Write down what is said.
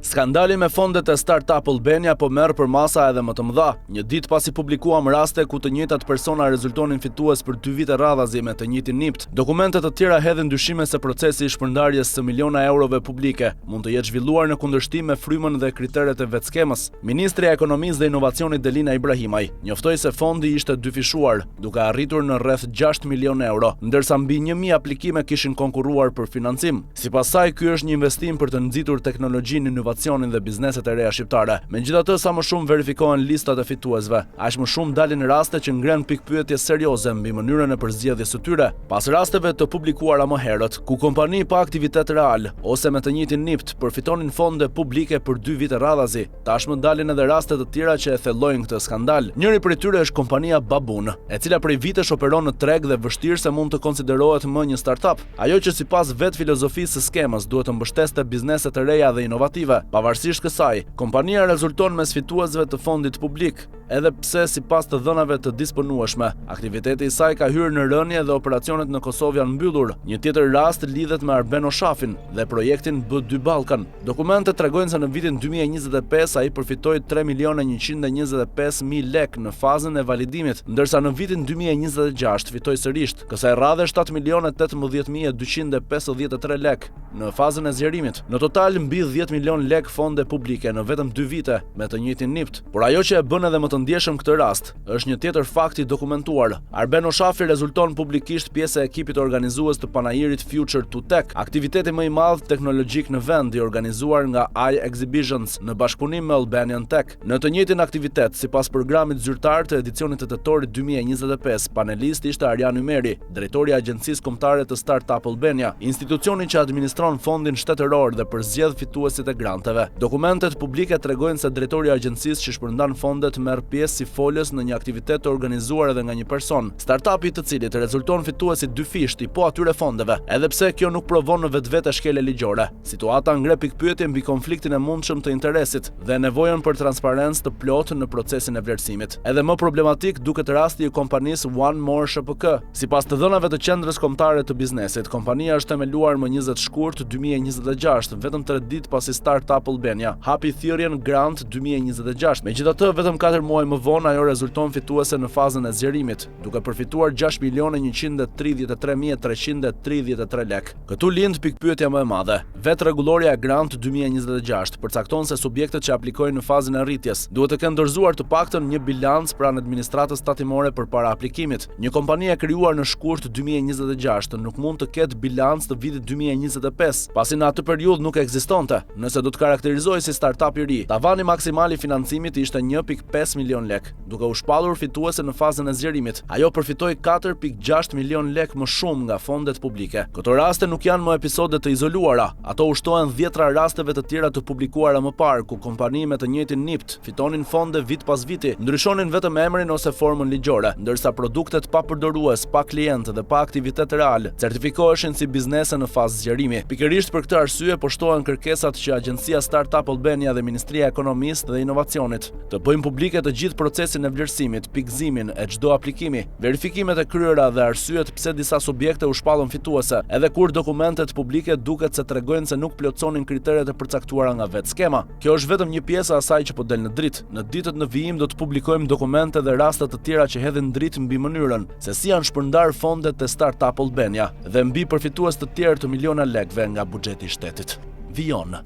Skandali me fondet e Startup Albania po merr për masa edhe më të mëdha. Një ditë pasi publikuam raste ku të njëjtat persona rezultonin fitues për 2 vite radhazi me të njëjtin NIPT. Dokumentet të tjera hedhin dyshime se procesi i shpërndarjes së miliona eurove publike mund të jetë zhvilluar në kundërshtim me frymën dhe kriteret e vetskemës. Ministri i Ekonomisë dhe Inovacionit Delina Ibrahimaj njoftoi se fondi ishte dyfishuar, duke arritur në rreth 6 milionë euro, ndërsa mbi 1000 aplikime kishin konkurruar për financim. Sipas saj, ky është një investim për të nxitur teknologjinë, inovacionin dhe bizneset e reja shqiptare. Megjithatë, sa më shumë verifikohen listat e fituesve, aq më shumë dalin raste që ngren pikpyetje serioze mbi mënyrën e përzgjedhjes së tyre. Pas rasteve të publikuara më herët, ku kompani pa aktivitet real ose me të njëjtin NIPT përfitonin fonde publike për 2 vite radhazi, tashmë dalin edhe raste të tjera që e thellojnë këtë skandal. Njëri prej tyre është kompania Babun, e cila prej vitesh operon në treg dhe vështirë se mund të konsiderohet më një startup. Ajo që sipas vet filozofisë së skemës duhet të mbështeste bizneset e reja dhe inovative. Pavarësisht kësaj, kompania rezulton mes fituesve të fondit publik, edhe pse sipas të dhënave të disponueshme, aktiviteti i saj ka hyrë në rënje dhe operacionet në Kosovë janë mbyllur. Një tjetër rast lidhet me Arben Oshafin dhe projektin B2 Ballkan. Dokumentet tregojnë se në vitin 2025 ai përfitoi 3.125.000 lek në fazën e validimit, ndërsa në vitin 2026 fitoi sërish kësaj radhe 7.018.253 lek në fazën e zgjerimit. Në total mbi 10 milion lek fonde publike në vetëm 2 vite me të njëjtin NIPT. Por ajo që e bën edhe më të ndjeshëm këtë rast është një tjetër fakt i dokumentuar. Arben Oshafi rezulton publikisht pjesë e ekipit organizues të panajirit Future to Tech, aktiviteti më i madh teknologjik në vend i organizuar nga iExhibitions në bashkëpunim me Albanian Tech. Në të njëjtin aktivitet, sipas programit zyrtar të edicionit të tetorit 2025, panelist ishte Arjan Ymeri, drejtori i Agjencisë Kombëtare të Startup Albania, institucioni që administron fondin shtetëror dhe përzgjedh fituesit e granteve. Dokumentet publike tregojnë se drejtori i agjencisë që shpërndan fondet merr pjesë si folës në një aktivitet të organizuar edhe nga një person, startupi të cilit rezulton fituesi dyfisht i po atyre fondeve, edhe pse kjo nuk provon në vetvete shkele ligjore. Situata ngre pikpyetje mbi konfliktin e mundshëm të interesit dhe nevojën për transparencë të plotë në procesin e vlerësimit. Edhe më problematik duket rasti i kompanisë One More ShPK. Sipas të dhënave të Qendrës Kombëtare të Biznesit, kompania është themeluar më 20 shkurt 2026, vetëm 3 ditë pasi Startup Albania hapi thirrjen Grant 2026. Megjithatë, vetëm 4 muaj më vonë ajo rezulton fituese në fazën e zgjerimit, duke përfituar 6.133.333 lek. Këtu lind pikpyetja më e madhe. Vetë rregulloria e Grant 2026 përcakton se subjektet që aplikojnë në fazën e rritjes duhet të kenë dorëzuar të paktën një bilanc pranë administratës tatimore përpara aplikimit. Një kompani e krijuar në shkurt 2026 nuk mund të ketë bilanc të vitit 2025, pasi në atë periudhë nuk ekzistonte. Nëse do të karakterizojë si startup i ri, tavani maksimal i financimit ishte 1.5 milion lek, duke u shpallur fituese në fazën e zgjerimit. Ajo përfitoi 4.6 milion lek më shumë nga fondet publike. Këto raste nuk janë më episode të izoluara, ato ushtohen 10 rasteve të tjera të publikuara më parë, ku kompani me të njëjtin NIPT fitonin fonde vit pas viti, ndryshonin vetëm emrin ose formën ligjore, ndërsa produktet pa përdorues, pa klient dhe pa aktivitet real certifikoheshin si biznese në fazë zgjerimi. Pikërisht për këtë arsye poshtohen kërkesat që Agjencia Startup Albania dhe Ministria e Ekonomisë dhe Inovacionit të bëjnë publike të gjithë procesin e vlerësimit, pikëzimin e çdo aplikimi, verifikimet e kryera dhe arsyet pse disa subjekte u shpallën fituese, edhe kur dokumentet publike duket se tregojnë se nuk plotësonin kriteret e përcaktuara nga vetë skema. Kjo është vetëm një pjesë e asaj që po del në dritë. Në ditët në vijim do të publikojmë dokumente dhe raste të tjera që hedhin dritë mbi mënyrën se si janë shpërndar fondet e Startup Albania dhe mbi përfitues të tjerë të miliona lekëve nga buxheti i shtetit. Vijon.